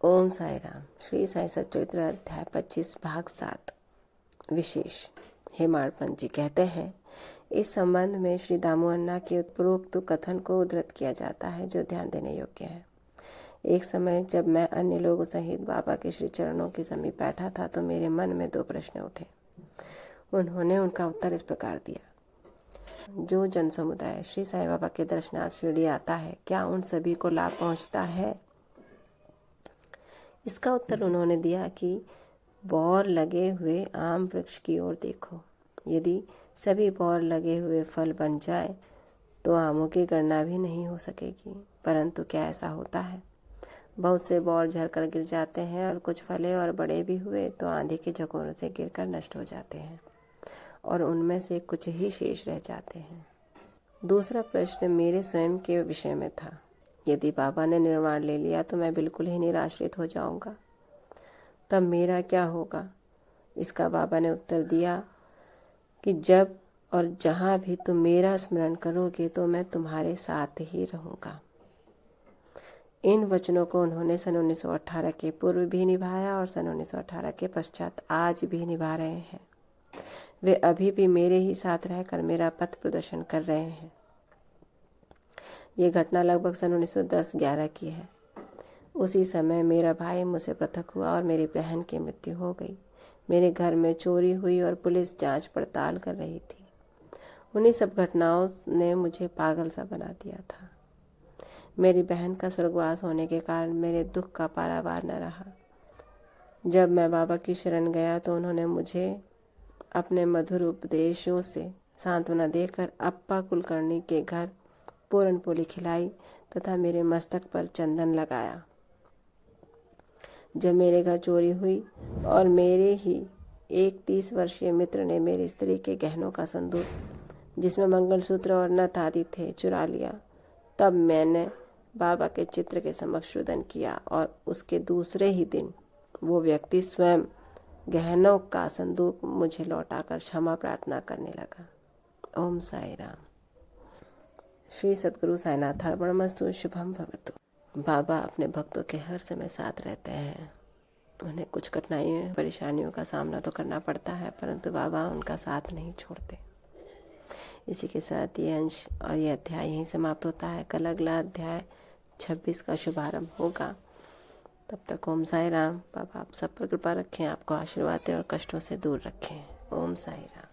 ओम साई राम। श्री साई सच्चरित्र अध्याय 25 भाग 7 विशेष। हेमाड़ पंत जी कहते हैं, इस संबंध में श्री दामू अन्ना के उपरोक्त कथन को उद्धृत किया जाता है जो ध्यान देने योग्य है। एक समय जब मैं अन्य लोगों सहित बाबा के श्री चरणों के समीप बैठा था तो मेरे मन में 2 प्रश्न उठे। उन्होंने उनका उत्तर इस प्रकार दिया, जो जन समुदाय श्री साई बाबा के दर्शनार्थ शिरडी आता है, क्या उन सभी को लाभ पहुंचता है? इसका उत्तर उन्होंने दिया कि बौर लगे हुए आम वृक्ष की ओर देखो। यदि सभी बौर लगे हुए फल बन जाए तो आमों की गणना भी नहीं हो सकेगी। परंतु क्या ऐसा होता है? बहुत से बौर झरकर गिर जाते हैं और कुछ फले और बड़े भी हुए तो आंधी के झकोरों से गिरकर नष्ट हो जाते हैं और उनमें से कुछ ही शेष रह जाते हैं। दूसरा प्रश्न मेरे स्वयं के विषय में था। यदि बाबा ने निर्वाण ले लिया तो मैं बिल्कुल ही निराश्रित हो जाऊंगा, तब मेरा क्या होगा? इसका बाबा ने उत्तर दिया कि जब और जहाँ भी तुम मेरा स्मरण करोगे तो मैं तुम्हारे साथ ही रहूँगा। इन वचनों को उन्होंने सन 1918 के पूर्व भी निभाया और सन 1918 के पश्चात आज भी निभा रहे हैं। वे अभी भी मेरे ही साथ रहकर मेरा पथ प्रदर्शन कर रहे हैं। ये घटना लगभग सन 1910-11 की है। उसी समय मेरा भाई मुझसे पृथक हुआ और मेरी बहन की मृत्यु हो गई। मेरे घर में चोरी हुई और पुलिस जांच पड़ताल कर रही थी। उन्हीं सब घटनाओं ने मुझे पागल सा बना दिया था। मेरी बहन का स्वर्गवास होने के कारण मेरे दुख का पारावार न रहा। जब मैं बाबा की शरण गया तो उन्होंने मुझे अपने मधुर उपदेशों से सांत्वना देकर अप्पा कुलकर्णी के घर पूरन पोली खिलाई तथा मेरे मस्तक पर चंदन लगाया। जब मेरे घर चोरी हुई और मेरे ही एक 30 वर्षीय मित्र ने मेरी स्त्री के गहनों का संदूक, जिसमें मंगलसूत्र और नथ आदि थे, चुरा लिया, तब मैंने बाबा के चित्र के समक्ष रुदन किया और उसके दूसरे ही दिन वो व्यक्ति स्वयं गहनों का संदूक मुझे लौटाकर क्षमा प्रार्थना करने लगा। ओम साई राम। श्री सद्गुरु साईनाथ अर्पणमस्तु। शुभम भवतु। बाबा अपने भक्तों के हर समय साथ रहते हैं। उन्हें कुछ कठिनाइयों परेशानियों का सामना तो करना पड़ता है, परंतु बाबा उनका साथ नहीं छोड़ते। इसी के साथ ये अंश और ये अध्याय यहीं समाप्त होता है। कल अगला अध्याय 26 का शुभारंभ होगा। तब तक ओम साई राम। बाबा आप सब पर कृपा रखें, आपको आशीर्वाद दें और कष्टों से दूर रखें। ओम साई राम।